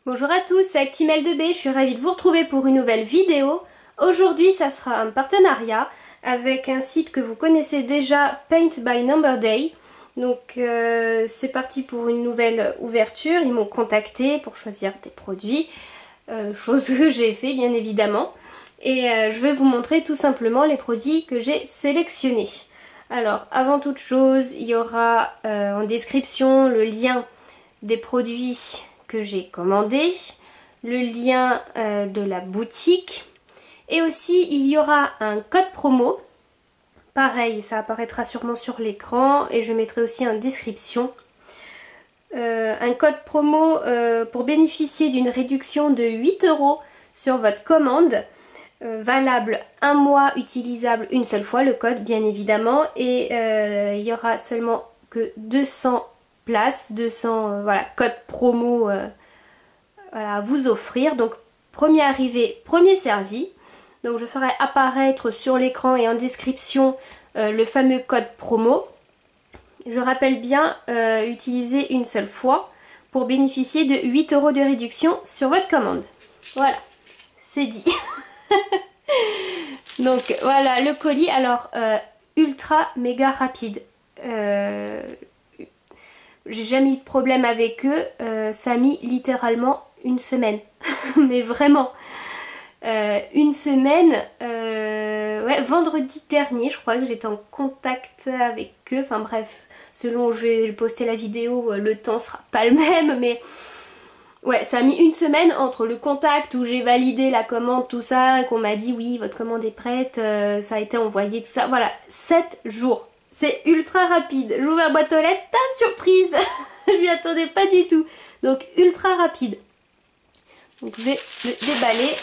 Bonjour à tous, c'est Actimel2B, je suis ravie de vous retrouver pour une nouvelle vidéo. Aujourd'hui, ça sera un partenariat avec un site que vous connaissez déjà, Paint by Number Day. Donc c'est parti pour une nouvelle ouverture, ils m'ont contacté pour choisir des produits, chose que j'ai fait bien évidemment. Et je vais vous montrer tout simplement les produits que j'ai sélectionnés. Alors avant toute chose, il y aura en description le lien des produits que j'ai commandé, le lien de la boutique et aussi il y aura un code promo. Pareil, ça apparaîtra sûrement sur l'écran et je mettrai aussi en description. Un code promo pour bénéficier d'une réduction de 8 € sur votre commande. Valable un mois, utilisable une seule fois, le code bien évidemment. Et il y aura seulement que 200 places, 200 voilà, code promo voilà, à vous offrir. Donc premier arrivé, premier servi. Donc je ferai apparaître sur l'écran et en description le fameux code promo. Je rappelle bien, utiliser une seule fois pour bénéficier de 8 € de réduction sur votre commande. Voilà, c'est dit. Donc voilà le colis, alors ultra méga rapide. J'ai jamais eu de problème avec eux, ça a mis littéralement une semaine. Mais vraiment. Une semaine, ouais, vendredi dernier je crois que j'étais en contact avec eux, enfin bref, selon où je vais poster la vidéo, le temps sera pas le même, mais ouais, ça a mis une semaine entre le contact où j'ai validé la commande, tout ça, qu'on m'a dit oui, votre commande est prête, ça a été envoyé, tout ça, voilà, 7 jours. C'est ultra rapide. J'ouvre la boîte aux lettres, ta surprise. Je m'y attendais pas du tout. Donc ultra rapide. Donc je vais le déballer.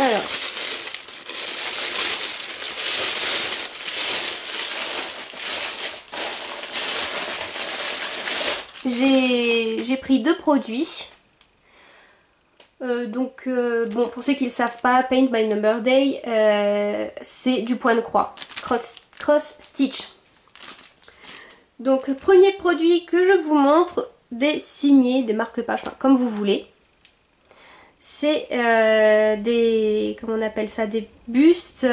Alors, j'ai pris 2 produits. Bon, pour ceux qui ne le savent pas, Paint by Number Day, c'est du point de croix, cross stitch. Donc, premier produit que je vous montre, des signés, des marque-pages, enfin, comme vous voulez. C'est des, comment on appelle ça, des bustes, oh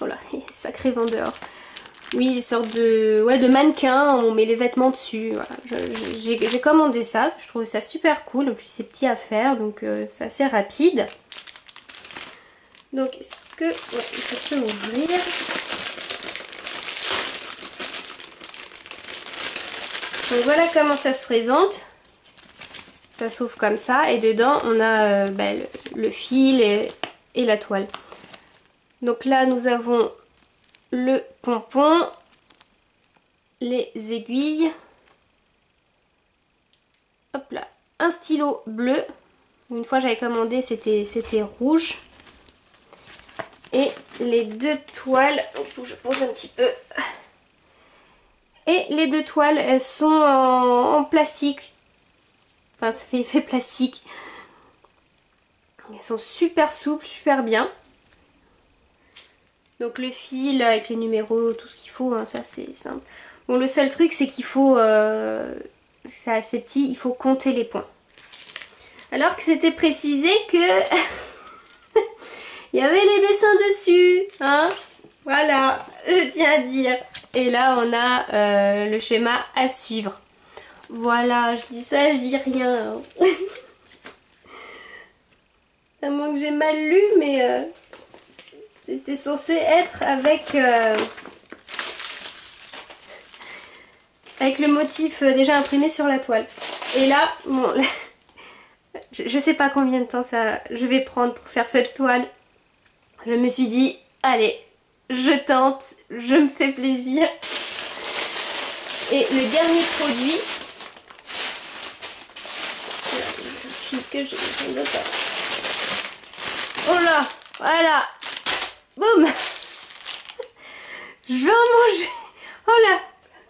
là, sacré vendeur. Oui, des sortes de, ouais, de mannequins, on met les vêtements dessus. Voilà. J'ai commandé ça, je trouve ça super cool. En plus c'est petit à faire, donc c'est assez rapide. Donc est-ce que, ouais, je peux ouvrir. Donc voilà comment ça se présente. Ça s'ouvre comme ça et dedans on a le fil et la toile. Donc là nous avons le pompon, les aiguilles, hop là, un stylo bleu. Une fois j'avais commandé, c'était rouge. Et les 2 toiles, il faut que je pose un petit peu. Et les 2 toiles, elles sont en plastique. Enfin, ça fait effet plastique. Elles sont super souples, super bien. Donc le fil avec les numéros, tout ce qu'il faut, hein, ça c'est simple. Bon, le seul truc c'est qu'il faut, c'est assez petit, il faut compter les points. Alors que c'était précisé que il y avait les dessins dessus, hein. Voilà, je tiens à dire. Et là on a le schéma à suivre. Voilà, je dis ça, je dis rien. À moins que j'ai mal lu, mais c'était censé être avec le motif déjà imprimé sur la toile. Et là, bon, je sais pas combien de temps ça je vais prendre pour faire cette toile. Je me suis dit, allez, je tente, je me fais plaisir. Et le dernier produit, le fil que je oh là, voilà, boum. Je vais en manger. Oh là,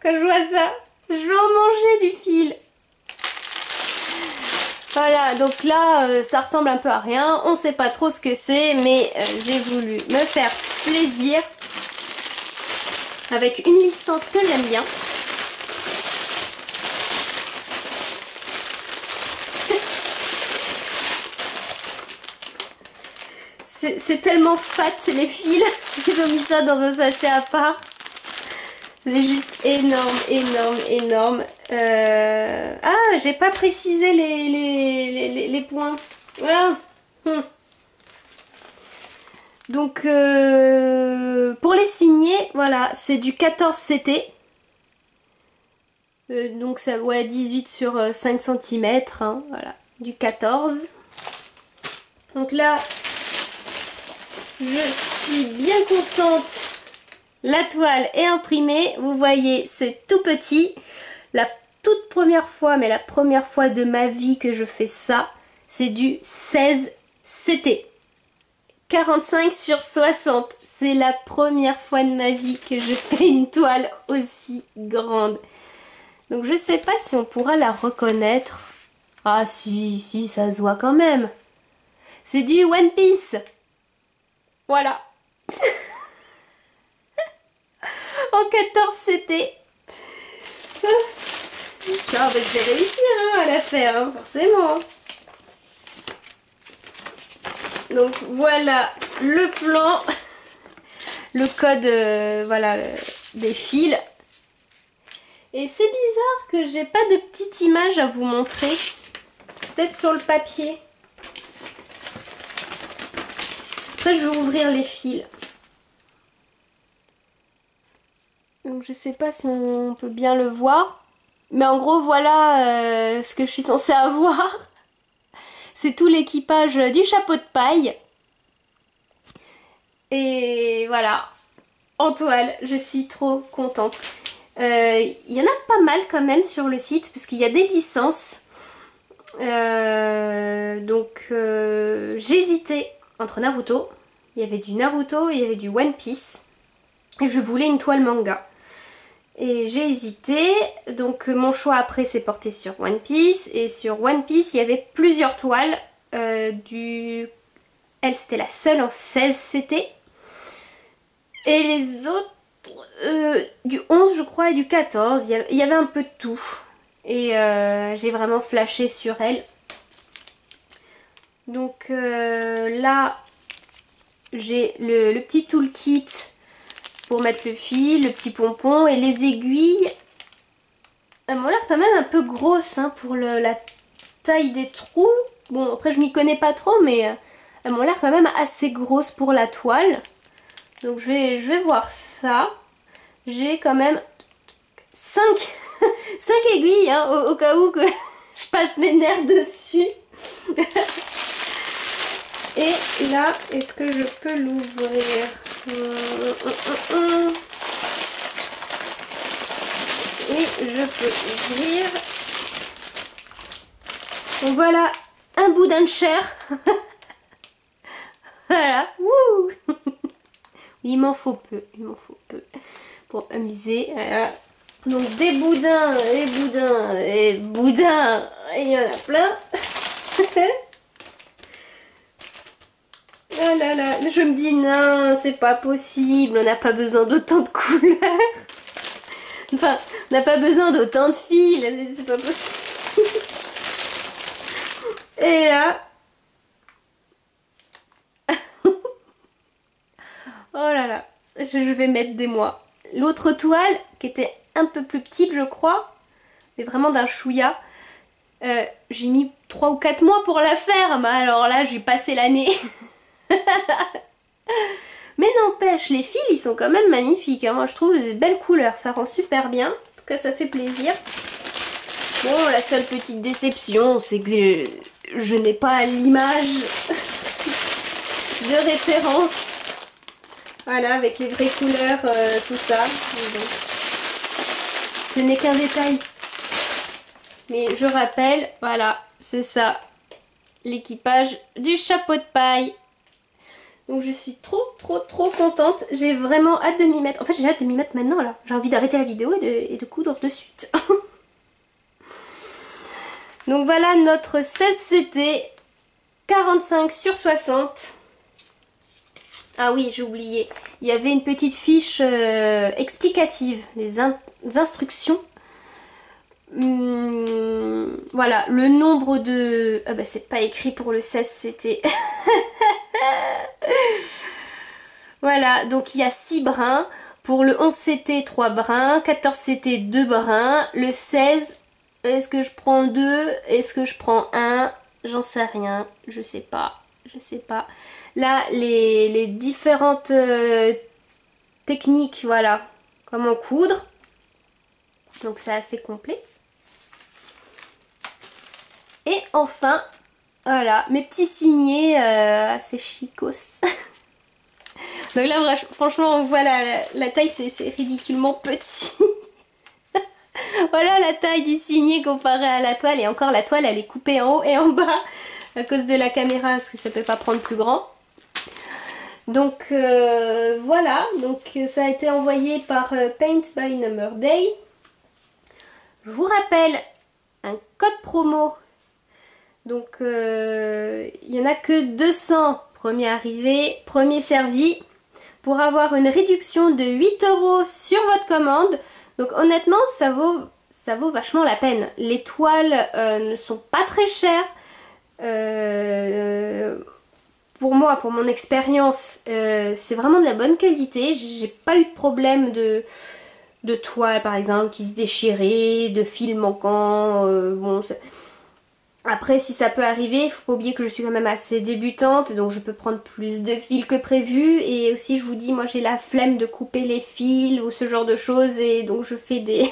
quand je vois ça, je vais en manger du fil. Voilà, donc là, ça ressemble un peu à rien. On sait pas trop ce que c'est, mais j'ai voulu me faire plaisir. Avec une licence que j'aime bien. C'est tellement fat les fils. Ils ont mis ça dans un sachet à part. C'est juste énorme, énorme, énorme. Ah, j'ai pas précisé les points. Voilà. Donc, pour les signer, voilà, c'est du 14 CT. Donc, ça, ouais, 18 sur 5 cm. Hein, voilà, du 14. Donc là, je suis bien contente. La toile est imprimée. Vous voyez, c'est tout petit. La toute première fois, mais la première fois de ma vie que je fais ça, c'est du 16 CT. 45 sur 60. C'est la première fois de ma vie que je fais une toile aussi grande. Donc je sais pas si on pourra la reconnaître. Ah si, si, ça se voit quand même. C'est du One Piece. Voilà. En 14 CT. Ah, bah, je vais réussir hein, à la faire, hein, forcément. Donc voilà le plan, le code voilà, des fils. Et c'est bizarre que j'ai pas de petite image à vous montrer. Peut-être sur le papier. Après je vais ouvrir les fils. Donc je sais pas si on peut bien le voir. Mais en gros voilà ce que je suis censée avoir. C'est tout l'équipage du chapeau de paille. Et voilà, en toile, je suis trop contente. Il y en a pas mal quand même sur le site, parce qu'il y a des licences. Donc j'ai hésité entre Naruto. Il y avait du Naruto et il y avait du One Piece. Et je voulais une toile manga. Et j'ai hésité, donc mon choix après s'est porté sur One Piece. Et sur One Piece, il y avait plusieurs toiles. Elle, c'était la seule en 16 CT. Et les autres, du 11 je crois et du 14, il y avait un peu de tout. Et j'ai vraiment flashé sur elle. Donc là, j'ai le petit toolkit pour mettre le fil, le petit pompon et les aiguilles. Elles m'ont l'air quand même un peu grosses hein, pour la taille des trous. Bon, après je m'y connais pas trop, mais elles m'ont l'air quand même assez grosses pour la toile. Donc je vais voir ça. J'ai quand même 5 aiguilles hein, au cas où que je passe mes nerfs dessus. Et là, est-ce que je peux l'ouvrir? Oui, je peux ouvrir. Donc voilà, un boudin de chair. Voilà. Wouh. Il m'en faut peu, pour amuser. Voilà. Donc des boudins, et boudins, et boudins, il y en a plein. Oh là là, je me dis non, c'est pas possible, on n'a pas besoin d'autant de couleurs. Enfin, on n'a pas besoin d'autant de fils, c'est pas possible. Et là... Oh là là, je vais mettre des mois. L'autre toile, qui était un peu plus petite je crois, mais vraiment d'un chouïa, j'ai mis 3 ou 4 mois pour la faire, mais alors là j'ai passé l'année. Mais n'empêche, les fils ils sont quand même magnifiques, hein. Moi je trouve des belles couleurs, ça rend super bien, en tout cas ça fait plaisir. Bon, la seule petite déception c'est que je n'ai pas l'image de référence. Voilà, avec les vraies couleurs, tout ça. Bon. Ce n'est qu'un détail. Mais je rappelle, voilà, c'est ça. L'équipage du chapeau de paille. Donc je suis trop contente. J'ai vraiment hâte de m'y mettre. En fait, j'ai hâte de m'y mettre maintenant, là. J'ai envie d'arrêter la vidéo et de coudre de suite. Donc voilà notre 16 CT 45 sur 60. Ah oui, j'ai oublié. Il y avait une petite fiche explicative, des instructions. Voilà, le nombre de... Ah bah c'est pas écrit pour le 16, c'était... Voilà, donc il y a 6 brins. Pour le 11 CT, 3 brins. 14 CT, 2 brins. Le 16, est-ce que je prends 2? Est-ce que je prends 1? J'en sais rien, je sais pas. Je sais pas. Là, les différentes techniques, voilà. Comment coudre. Donc c'est assez complet. Et enfin, voilà, mes petits signets assez chicos. Donc là, franchement, on voit la taille, c'est ridiculement petit. Voilà la taille du signet comparé à la toile. Et encore, la toile, elle est coupée en haut et en bas à cause de la caméra, parce que ça peut pas prendre plus grand. Donc voilà, donc ça a été envoyé par Paint by Number Day. Je vous rappelle un code promo. Donc il n'y en a que 200. Premier arrivé, premier servi. Pour avoir une réduction de 8 € sur votre commande. Donc honnêtement, ça vaut vachement la peine. Les toiles ne sont pas très chères. Pour moi, pour mon expérience, c'est vraiment de la bonne qualité. J'ai pas eu de problème de toile par exemple qui se déchirait, de fils manquants. Bon, après, si ça peut arriver, il faut pas oublier que je suis quand même assez débutante, donc je peux prendre plus de fils que prévu. Et aussi, je vous dis, moi j'ai la flemme de couper les fils ou ce genre de choses, et donc je fais des,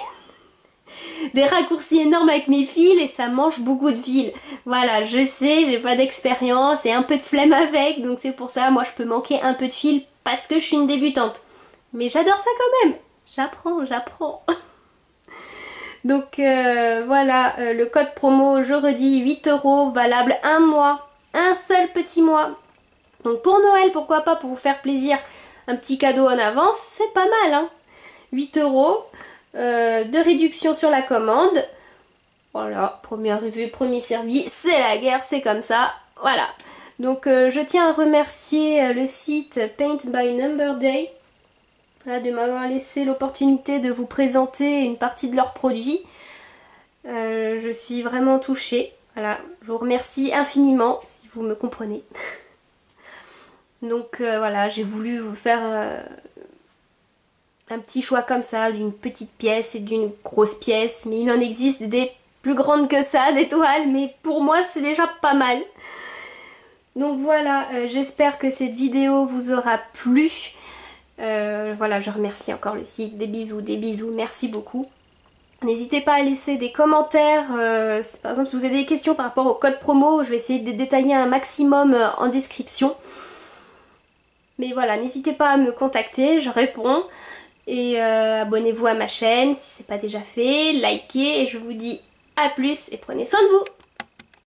des raccourcis énormes avec mes fils et ça mange beaucoup de fils. Voilà, je sais, j'ai pas d'expérience et un peu de flemme avec, donc c'est pour ça, moi je peux manquer un peu de fils parce que je suis une débutante. Mais j'adore ça quand même. J'apprends. Donc voilà, le code promo, je redis, 8 €, valable un mois, un seul petit mois. Donc pour Noël, pourquoi pas, pour vous faire plaisir, un petit cadeau en avance, c'est pas mal, hein. 8 € de réduction sur la commande. Voilà, premier arrivé, premier servi, c'est la guerre, c'est comme ça, voilà. Donc je tiens à remercier le site Paint by Number Day. Voilà, de m'avoir laissé l'opportunité de vous présenter une partie de leurs produits. Je suis vraiment touchée. Voilà, je vous remercie infiniment si vous me comprenez. Donc voilà, j'ai voulu vous faire un petit choix comme ça, d'une petite pièce et d'une grosse pièce. Mais il en existe des plus grandes que ça, des toiles, mais pour moi c'est déjà pas mal. Donc voilà, j'espère que cette vidéo vous aura plu. Voilà, je remercie encore le site. Des bisous, merci beaucoup. N'hésitez pas à laisser des commentaires, par exemple si vous avez des questions par rapport au code promo, je vais essayer de détailler un maximum en description. Mais voilà, n'hésitez pas à me contacter, je réponds. Et abonnez-vous à ma chaîne si ce n'est pas déjà fait, likez et je vous dis à plus et prenez soin de vous.